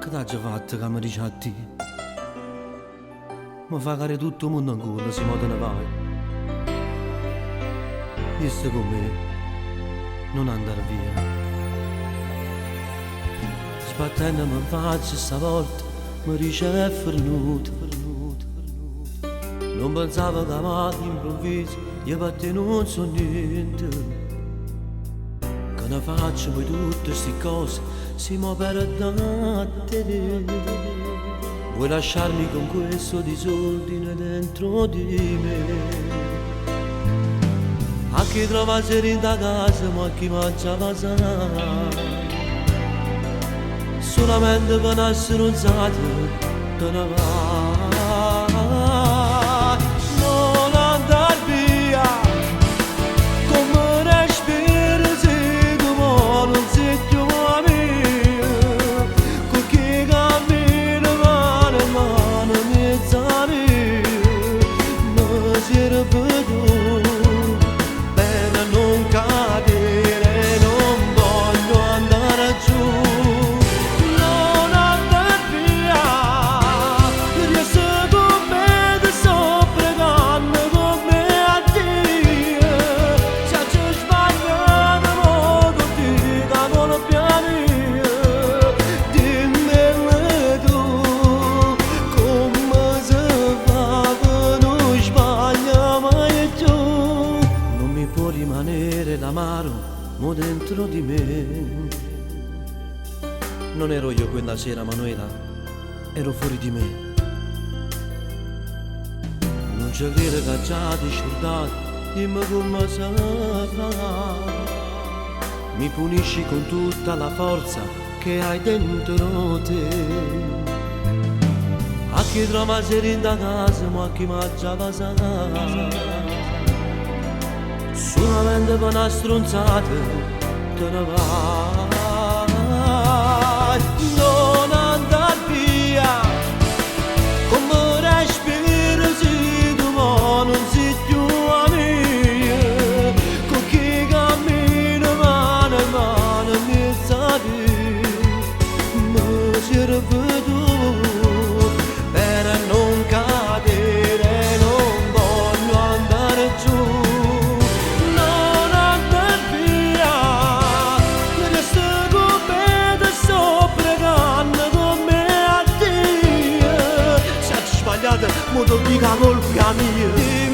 Che t'ha già fatto che mi dici a te? Mi fa fare tutto il mondo in culo, si muove ne vai. Io sto con me, non andare via. Sbattendo mi faccio stavolta, mi dice è fornuto. Non pensavo che all'improvviso io per te non so niente. Che ne faccio poi tutte queste cose, si muove per te. Vuoi lasciarmi con questo disordine dentro di me? A chi trova serenità casa, ma a chi mangia la sana. Solamente per una stronzata te ne vai. Non andar via, come respiri se come non sei più mia. Con chi cammina mano a mano mezza mia. Mi si è ripetuto per non cadere, non voglio andare giù. Rimanere l'amaro mo dentro di me. Non ero io quella sera, Manuela, ero fuori di me. Non ci credo che già ti scordato, dimmi come sarà. Mi punisci con tutta la forza che hai dentro te. A chi trova serenità casa, ma a chi mangia la sana. Solamente per una stronzata te ne vai. Non andar via, come respiri se tu non sei più mia. Con chi cammina mano a mano mezza via. Mi si è ripetuto per non cadere, non voglio andare giù. Mo' dica colpa mia.